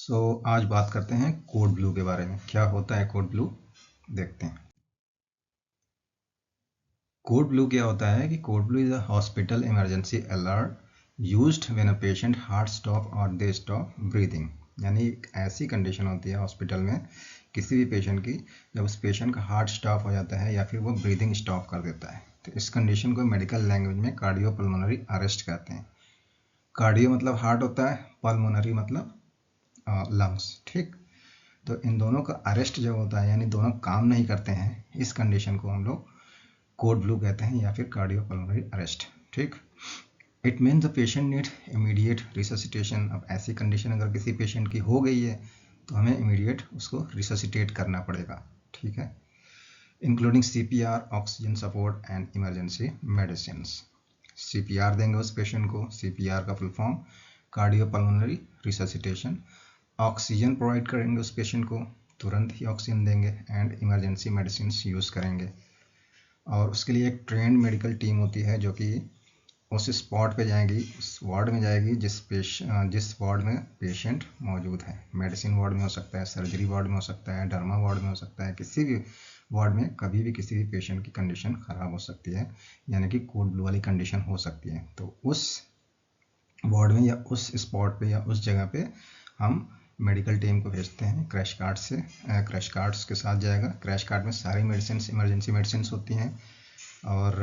आज बात करते हैं कोड ब्लू के बारे में। क्या होता है कोड ब्लू, देखते हैं। कोड ब्लू क्या होता है कि code blue is a hospital emergency alert used when a patient heart stop और दे स्टॉप ब्रीदिंग। यानी एक ऐसी कंडीशन होती है हॉस्पिटल में किसी भी पेशेंट की, जब उस पेशेंट का हार्ट स्टॉप हो जाता है या फिर वो ब्रीदिंग स्टॉप कर देता है, तो इस कंडीशन को मेडिकल लैंग्वेज में कार्डियोपल्मोनरी अरेस्ट कहते हैं। कार्डियो मतलब हार्ट होता है, पल्मोनरी मतलब लंग्स। ठीक, तो इन दोनों का अरेस्ट जब होता है, यानी दोनों काम नहीं करते हैं, इस कंडीशन को हम लोग कोड ब्लू कहते हैं या फिर कार्डियोपल्मोनरी अरेस्ट। ठीक, it mean the patient need immediate resuscitation. अब ऐसी कंडीशन अगर किसी पेशेंट की हो गई है तो हमें इमीडिएट उसको रिससिटेट करना पड़ेगा। ठीक है, including CPR, oxygen support and emergency medicine. CPR देंगे उस पेशेंट को। सीपीआर का full form cardiopulmonary resuscitation. Oxygen provide करेंगे उस पेशेंट को, तुरंत ही ऑक्सीजन देंगे, एंड इमरजेंसी मेडिसिन यूज़ करेंगे। और उसके लिए एक ट्रेंड मेडिकल टीम होती है जो कि उस स्पॉट पे जाएगी, उस वार्ड में जाएगी जिस वार्ड में पेशेंट मौजूद है। मेडिसिन वार्ड में हो सकता है, सर्जरी वार्ड में हो सकता है, डर्मा वार्ड में हो सकता है, किसी भी वार्ड में कभी भी किसी भी पेशेंट की कंडीशन ख़राब हो सकती है, यानी कि कोड ब्लू वाली कंडीशन हो सकती है। तो उस वार्ड में या उस स्पॉट पे या उस जगह पे हम मेडिकल टीम को भेजते हैं क्रैश कार्ड से। क्रैश कार्ड्स के साथ जाएगा। क्रैश कार्ड में सारी मेडिसिन, इमरजेंसी मेडिसिन होती हैं, और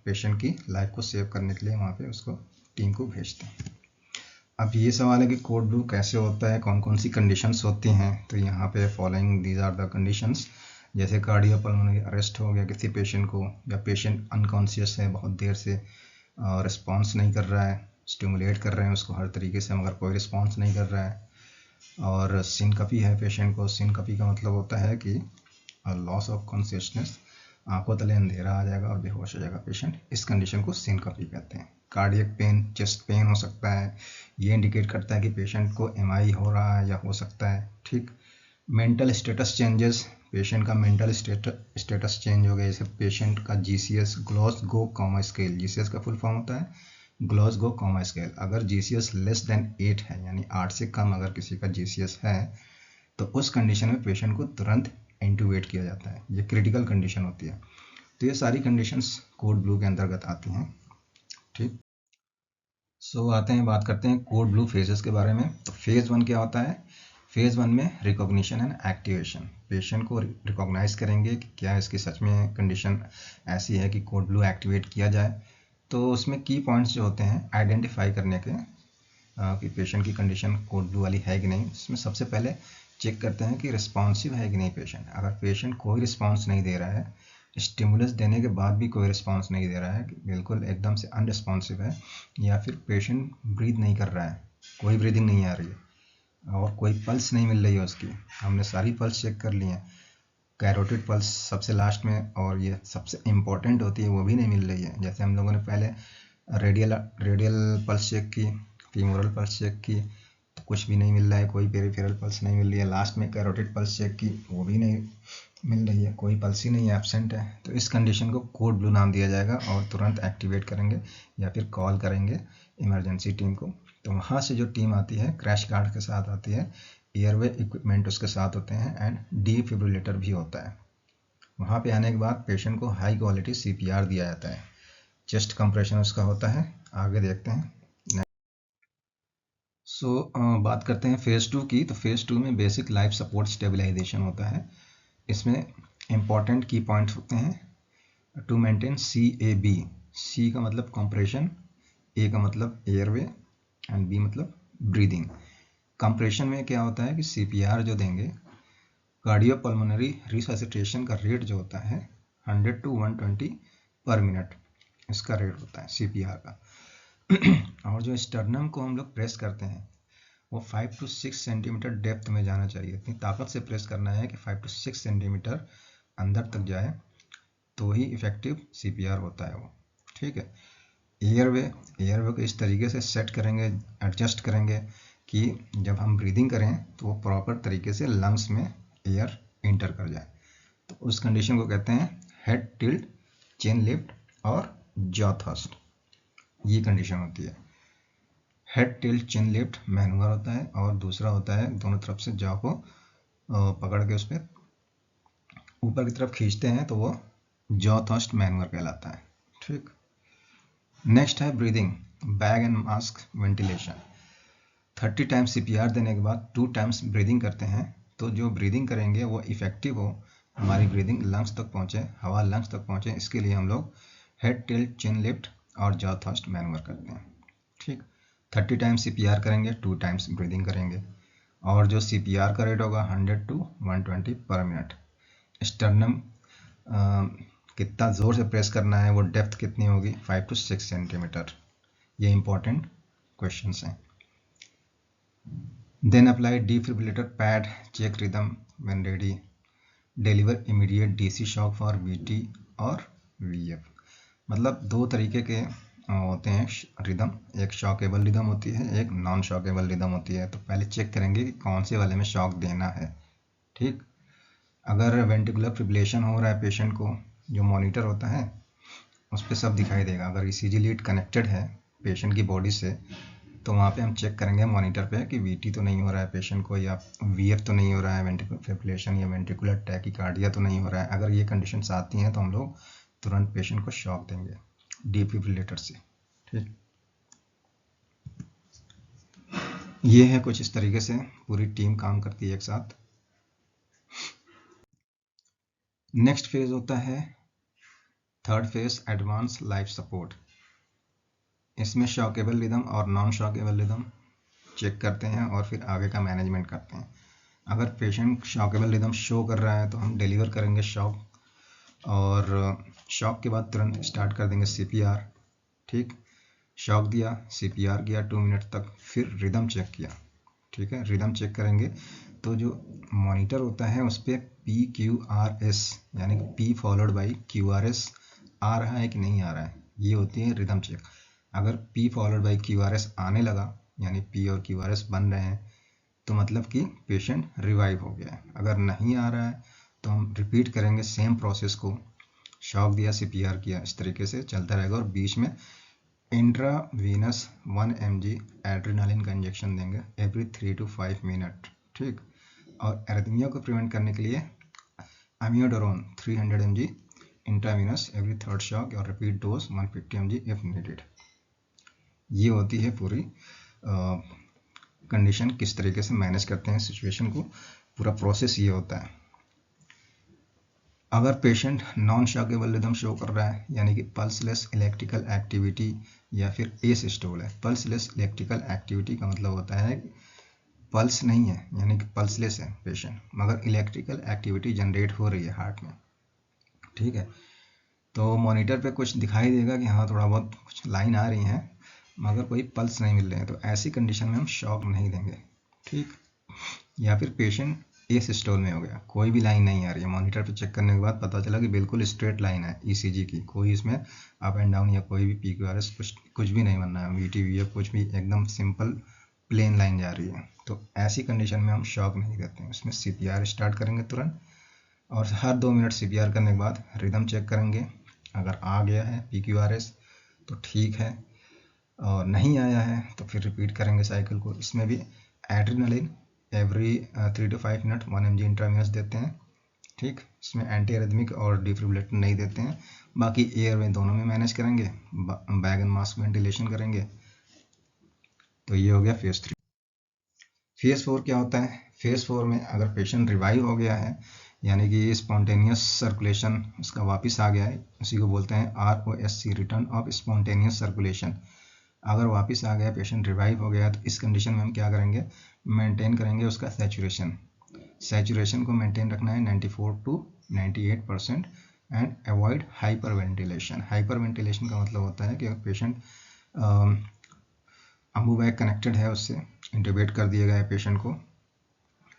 पेशेंट की लाइफ को सेव करने के लिए वहाँ पे उसको टीम को भेजते हैं। अब ये सवाल है कि कोड ब्लू कैसे होता है, कौन कौन सी कंडीशंस होती हैं। तो यहाँ पे following these are the conditions. जैसे कार्डियोपल्मोनरी अरेस्ट हो गया किसी पेशेंट को, या पेशेंट अनकॉन्शियस है, बहुत देर से रिस्पॉन्स नहीं कर रहा है, स्टिमुलेट कर रहे हैं उसको हर तरीके से मगर कोई रिस्पॉन्स नहीं कर रहा है, और सिनकपी है पेशेंट को। सिनकपी का मतलब होता है कि लॉस ऑफ कॉन्शियसनेस, आंखों तले अंधेरा आ जाएगा और बेहोश हो जाएगा पेशेंट। इस कंडीशन को सिनकपी कहते हैं। कार्डियक पेन, चेस्ट पेन हो सकता है, ये इंडिकेट करता है कि पेशेंट को एमआई हो रहा है या हो सकता है। ठीक, मेंटल स्टेटस चेंजेस, पेशेंट का मेंटल स्टेटस चेंज हो गया। जैसे पेशेंट का GCS, Glasgow comma scale, GCS का फुल फॉर्म होता है ग्लासगो कॉमा स्केल। अगर जीसीएस लेस देन 8 है, यानी 8 से कम अगर किसी का जीसीएस है, तो उस कंडीशन में पेशेंट को तुरंत इंटूबेट किया जाता है। ये क्रिटिकल कंडीशन होती है। तो ये सारी कंडीशंस कोड ब्लू के अंतर्गत आती हैं। ठीक, आते हैं, बात करते हैं कोड ब्लू फेजेस के बारे में। तो फेज़ 1 क्या होता है? फेज़ 1 में रिकॉग्निशन एंड एक्टिवेशन। पेशेंट को रिकॉग्नाइज करेंगे कि क्या इसकी सच में कंडीशन ऐसी है कि कोड ब्लू एक्टिवेट किया जाए। तो उसमें की पॉइंट्स जो होते हैं आइडेंटिफाई करने के कि पेशेंट की कंडीशन कोड ब्लू वाली है कि नहीं। इसमें सबसे पहले चेक करते हैं कि रिस्पॉन्सिव है कि नहीं पेशेंट। अगर पेशेंट कोई रिस्पॉन्स नहीं दे रहा है, स्टिमुलस देने के बाद भी कोई रिस्पॉन्स नहीं दे रहा है, बिल्कुल एकदम से अनरिस्पॉन्सिव है, या फिर पेशेंट ब्रीथ नहीं कर रहा है, कोई ब्रीदिंग नहीं आ रही है, और कोई पल्स नहीं मिल रही है उसकी, हमने सारी पल्स चेक कर ली हैं, कैरोटिड पल्स सबसे लास्ट में और ये सबसे इम्पॉर्टेंट होती है वो भी नहीं मिल रही है। जैसे हम लोगों ने पहले रेडियल पल्स चेक की, फीमोरल पल्स चेक की, तो कुछ भी नहीं मिल रहा है, कोई पेरिफेरल पल्स नहीं मिल रही है। लास्ट में कैरोटिड पल्स चेक की, वो भी नहीं मिल रही है, कोई पल्स ही नहीं है, एब्सेंट है। तो इस कंडीशन को कोड ब्लू नाम दिया जाएगा और तुरंत एक्टिवेट करेंगे या फिर कॉल करेंगे इमरजेंसी टीम को। तो वहाँ से जो टीम आती है क्रैश गार्ड के साथ आती है, एयरवे इक्विपमेंट उसके साथ होते हैं, एंड डिफिब्रिलेटर भी होता है। वहाँ पे आने के बाद पेशेंट को हाई क्वालिटी सीपीआर दिया जाता है, चेस्ट कंप्रेशन उसका होता है। आगे देखते हैं। बात करते हैं फेज़ 2 की। तो फेज़ 2 में बेसिक लाइफ सपोर्ट स्टेबलाइजेशन होता है। इसमें इंपॉर्टेंट की पॉइंट्स होते हैं टू मेंटेन CAB। सी का मतलब कंप्रेशन, ए का मतलब एयरवे, एंड बी मतलब ब्रीदिंग। कंप्रेशन में क्या होता है कि CPR जो देंगे, कार्डियोपल्मोनरी रिससिटेशन का रेट जो होता है 100 to 120 पर मिनट, इसका रेट होता है CPR का। और जो स्टर्नम को हम लोग प्रेस करते हैं वो 5 to 6 सेंटीमीटर डेप्थ में जाना चाहिए। इतनी ताकत से प्रेस करना है कि 5 to 6 सेंटीमीटर अंदर तक जाए, तो ही इफेक्टिव CPR होता है वो। ठीक है, एयरवे को इस तरीके से सेट करेंगे, एडजस्ट करेंगे कि जब हम ब्रीदिंग करें तो वो प्रॉपर तरीके से लंग्स में एयर इंटर कर जाए। तो उस कंडीशन को कहते हैं हेड टिल्ट, चेन लिफ्ट और जॉ थ्रस्ट, ये कंडीशन होती है। हेड टिल्ट चिन लिफ्ट मैनुअर होता है, और दूसरा होता है दोनों तरफ से जॉ को पकड़ के उस पर ऊपर की तरफ खींचते हैं तो वो जॉ थ्रस्ट मैनुअर कहलाता है। ठीक, नेक्स्ट है breathing, bag and mask ventilation. 30 times CPR देने के बाद 2 टाइम्स ब्रीदिंग करते हैं, तो जो ब्रीदिंग करेंगे वो इफेक्टिव हो, हमारी ब्रीदिंग लंग्स तक पहुंचे, हवा लंग्स तक पहुंचे, इसके लिए हम लोग हेड टिल्ट चिन लिफ्ट और जॉ थ्रस्ट मैनुअर करते हैं। ठीक, 30 टाइम्स CPR करेंगे, 2 टाइम्स ब्रीदिंग करेंगे, और जो CPR का रेट होगा 100 to 120 पर मिनट। स्टर्नम कितना ज़ोर से प्रेस करना है, वो डेप्थ कितनी होगी, 5 to 6 सेंटीमीटर। ये इंपॉर्टेंट क्वेश्चंस हैं। Then apply defibrillator pad, check rhythm when ready. Deliver immediate DC shock for VT और VF। मतलब दो तरीके के होते हैं रिदम, एक शॉकेबल रिदम होती है, एक नॉन शॉकेबल रिदम होती है। तो पहले चेक करेंगे कि कौन से वाले में शॉक देना है। ठीक, अगर वेंटिकुलर फिब्रिलेशन हो रहा है पेशेंट को, जो मॉनिटर होता है उस पर सब दिखाई देगा। अगर ECG लीड कनेक्टेड है पेशेंट की बॉडी से, तो वहाँ पे हम चेक करेंगे मॉनिटर पे कि VT तो नहीं हो रहा है पेशेंट को, या VF तो नहीं हो रहा है, वेंट्रिकुलर फिब्रिलेशन या वेंट्रिकुलर टैकीकार्डिया तो नहीं हो रहा है। अगर ये कंडीशंस आती हैं तो हम लोग तुरंत पेशेंट को शॉक देंगे डिफिब्रिलेटर से। ठीक, ये है कुछ इस तरीके से पूरी टीम काम करती है एक साथ। नेक्स्ट फेज होता है third phase, advance life support. इसमें शॉकेबल रिदम और नॉन शॉकेबल रिदम चेक करते हैं और फिर आगे का मैनेजमेंट करते हैं। अगर पेशेंट शॉकेबल रिदम शो कर रहा है तो हम डिलीवर करेंगे शॉक, और शॉक के बाद तुरंत स्टार्ट कर देंगे CPR। ठीक, शॉक दिया, CPR किया 2 मिनट तक, फिर रिदम चेक किया। ठीक है, रिदम चेक करेंगे तो जो मॉनिटर होता है उस पर PQRS यानी कि P फॉलोड बाई QRS आ रहा है कि नहीं आ रहा है, ये होती है रिदम चेक। अगर P फॉलोड बाई QRS आने लगा, यानी P और QRS बन रहे हैं, तो मतलब कि पेशेंट रिवाइव हो गया है। अगर नहीं आ रहा है तो हम रिपीट करेंगे सेम प्रोसेस को, शॉक दिया, CPR किया, इस तरीके से चलता रहेगा। और बीच में इंट्रावीनस 1 mg एड्रेनालिन का इंजेक्शन देंगे एवरी 3 to 5 मिनट। ठीक, और एरिथमिया को प्रिवेंट करने के लिए amiodarone 300 mg intravenous every third shock, और repeat dose 150 mg if needed. ये होती है पूरी कंडीशन, किस तरीके से मैनेज करते हैं सिचुएशन को, पूरा प्रोसेस ये होता है। अगर patient non shockable rhythm show कर रहा है, यानी कि पल्सलेस इलेक्ट्रिकल एक्टिविटी या फिर एसिस्टोल है। पल्सलेस इलेक्ट्रिकल एक्टिविटी का मतलब होता है कि पल्स नहीं है, यानी कि पल्सलेस है पेशेंट, मगर इलेक्ट्रिकल एक्टिविटी जनरेट हो रही है हार्ट में। ठीक है, तो मॉनिटर पे कुछ दिखाई देगा कि हाँ थोड़ा बहुत कुछ लाइन आ रही हैं, मगर कोई पल्स नहीं मिल रहे हैं, तो ऐसी कंडीशन में हम शॉक नहीं देंगे। ठीक, या फिर पेशेंट एसिस्टोल में हो गया, कोई भी लाइन नहीं आ रही है, मॉनिटर पे चेक करने के बाद पता चला कि बिल्कुल स्ट्रेट लाइन है ECG की, कोई इसमें अप एंड डाउन या कोई भी PQRS कुछ भी नहीं बन रहा है, VT VF कुछ भी, एकदम सिंपल प्लेन लाइन जा रही है, तो ऐसी कंडीशन में हम शॉक नहीं देते हैं। उसमें CPR स्टार्ट करेंगे तुरंत, और हर 2 मिनट CPR करने के बाद रिदम चेक करेंगे। अगर आ गया है PQRS तो ठीक है, और नहीं आया है तो फिर रिपीट करेंगे साइकिल को। इसमें भी adrenaline every 3 to 5 minute 1 mg intravenous देते हैं। ठीक, इसमें एंटी एरिथमिक और डिफिब्रिलेटर नहीं देते हैं। बाकी एयर में दोनों में मैनेज करेंगे, बैग एंड मास्क वेंटिलेशन करेंगे। तो ये हो गया फेज 3। फेज 4 क्या होता है? फेज 4 में अगर पेशेंट रिवाइव हो गया है, यानी कि स्पॉन्टेनियस सर्कुलेशन उसका वापस आ गया है, उसी को बोलते हैं ROSC, return of spontaneous circulation. अगर वापस आ गया पेशेंट, रिवाइव हो गया, तो इस कंडीशन में हम क्या करेंगे, मेंटेन करेंगे उसका सैचुरेशन को मेंटेन रखना है 94 to 98% and avoid hyper ventilation. Hyper ventilation का मतलब होता है कि अगर पेशेंट अम्बू बैग कनेक्टेड है, उससे इंटूबेट कर दिया गया है पेशेंट को,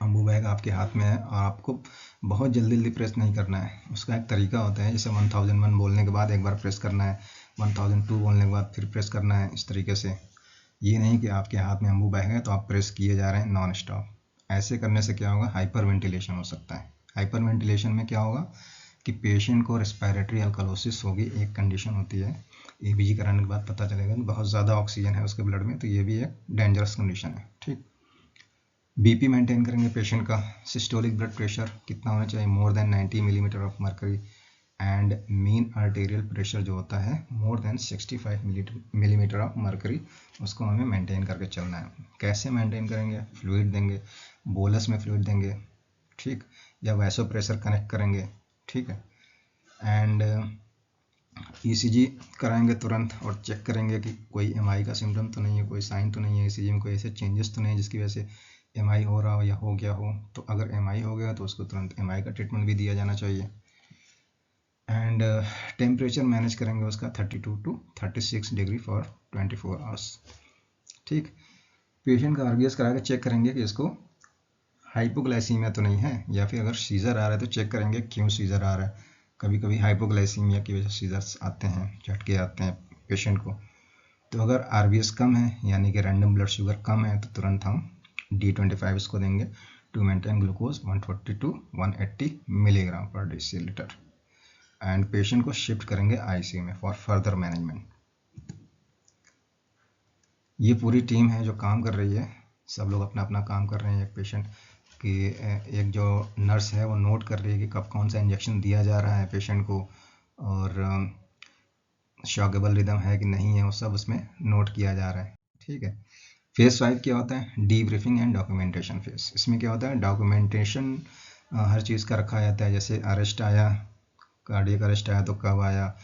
अम्बू बैग आपके हाथ में है और आपको बहुत जल्दी प्रेस नहीं करना है। उसका एक तरीका होता है, जैसे 1001 बोलने के बाद एक बार प्रेस करना है, 1002 बोलने के बाद फिर प्रेस करना है, इस तरीके से। ये नहीं कि आपके हाथ में अम्बू बैग है तो आप प्रेस किए जा रहे हैं नॉन स्टॉप। ऐसे करने से क्या होगा, हाइपर वेंटिलेशन हो सकता है। हाइपर वेंटिलेशन में क्या होगा कि पेशेंट को रेस्पिरेटरी अल्कलोसिस होगी, एक कंडीशन होती है, EBG कराने के बाद पता चलेगा कि बहुत ज़्यादा ऑक्सीजन है उसके ब्लड में, तो ये भी एक डेंजरस कंडीशन है। ठीक, BP मेंटेन करेंगे पेशेंट का। सिस्टोलिक ब्लड प्रेशर कितना होना चाहिए, more than 90 millimetre of mercury, and mean arterial pressure जो होता है more than 65 millimetre of mercury, उसको हमें मेंटेन करके चलना है। कैसे मेंटेन करेंगे, फ्लूइड देंगे, बोलस में फ्लूइड देंगे, ठीक, या वैसो प्रेशर कनेक्ट करेंगे, ठीक है, एंड ECG कराएंगे तुरंत और चेक करेंगे कि कोई MI का सिम्टम तो नहीं है, कोई साइन तो नहीं है, ECG में कोई ऐसे चेंजेस तो नहीं है जिसकी वजह से MI हो रहा हो या हो गया हो। तो अगर MI हो गया तो उसको तुरंत MI का ट्रीटमेंट भी दिया जाना चाहिए। एंड टेम्परेचर मैनेज करेंगे उसका 32 to 36 डिग्री फॉर 24 आवर्स। ठीक, पेशेंट का RBS करा के चेक करेंगे कि इसको हाइपोग्लाइसीमिया तो नहीं है, या फिर अगर सीजर आ रहा है तो चेक करेंगे क्यों सीजर आ रहा है। कभी कभी हाइपोग्लाइसीमिया की वजह से सीजर्स आते हैं, झटके आते हैं पेशेंट को। तो अगर RBS कम है यानी कि रैंडम ब्लड शुगर कम है तो तुरंत हम D25 इसको देंगे to maintain glucose 140 to 180 milligram per decilitre, and patient को शिफ्ट करेंगे ICU में फॉर फर्दर मैनेजमेंट। ये पूरी टीम है जो काम कर रही है, सब लोग अपना अपना काम कर रहे हैं। एक पेशेंट की एक जो नर्स है वो नोट कर रही है कि कब कौन सा इंजेक्शन दिया जा रहा है पेशेंट को, और शॉकेबल रिदम है कि नहीं है, वो सब उसमें नोट किया जा रहा है। ठीक है, फेज 5 क्या होता है, डीब्रीफिंग एंड डॉक्यूमेंटेशन फेज। इसमें क्या होता है, डॉक्यूमेंटेशन हर चीज़ का रखा जाता है, जैसे अरेस्ट आया, कार्डियक अरेस्ट आया तो कब आया,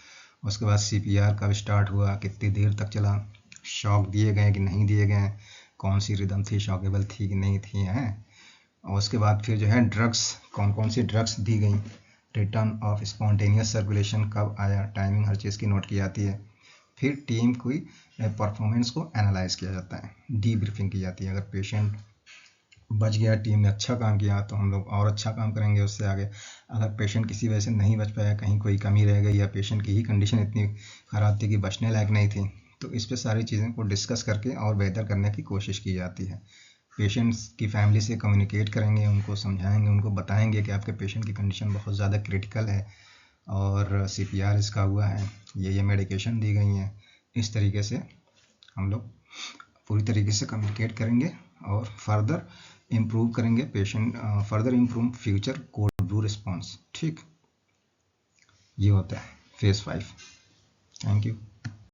उसके बाद CPR कब स्टार्ट हुआ, कितनी देर तक चला, शॉक दिए गए कि नहीं दिए गए, कौन सी रिदम थी, शॉकेबल थी कि नहीं थी, हैं। और उसके बाद फिर जो है ड्रग्स, कौन कौन सी ड्रग्स दी गई, रिटर्न ऑफ स्पॉन्टेनियस सर्कुलेशन कब आया, टाइमिंग हर चीज़ की नोट की जाती है। फिर टीम की परफॉर्मेंस को एनालाइज किया जाता है, डीब्रीफिंग की जाती है। अगर पेशेंट बच गया, टीम ने अच्छा काम किया तो हम लोग और अच्छा काम करेंगे उससे आगे। अगर पेशेंट किसी वजह से नहीं बच पाया, कहीं कोई कमी रह गई या पेशेंट की ही कंडीशन इतनी ख़राब थी कि बचने लायक नहीं थी, तो इस पे सारी चीज़ों को डिस्कस करके और बेहतर करने की कोशिश की जाती है। पेशेंट्स की फैमिली से कम्युनिकेट करेंगे, उनको समझाएंगे, उनको बताएंगे कि आपके पेशेंट की कंडीशन बहुत ज़्यादा क्रिटिकल है और CPR इसका हुआ है, ये मेडिकेशन दी गई हैं। इस तरीके से हम लोग पूरी तरीके से कम्युनिकेट करेंगे और फर्दर इम्प्रूव करेंगे patient, further improve future code blue response. ठीक, ये होता है फेज 5। Thank you.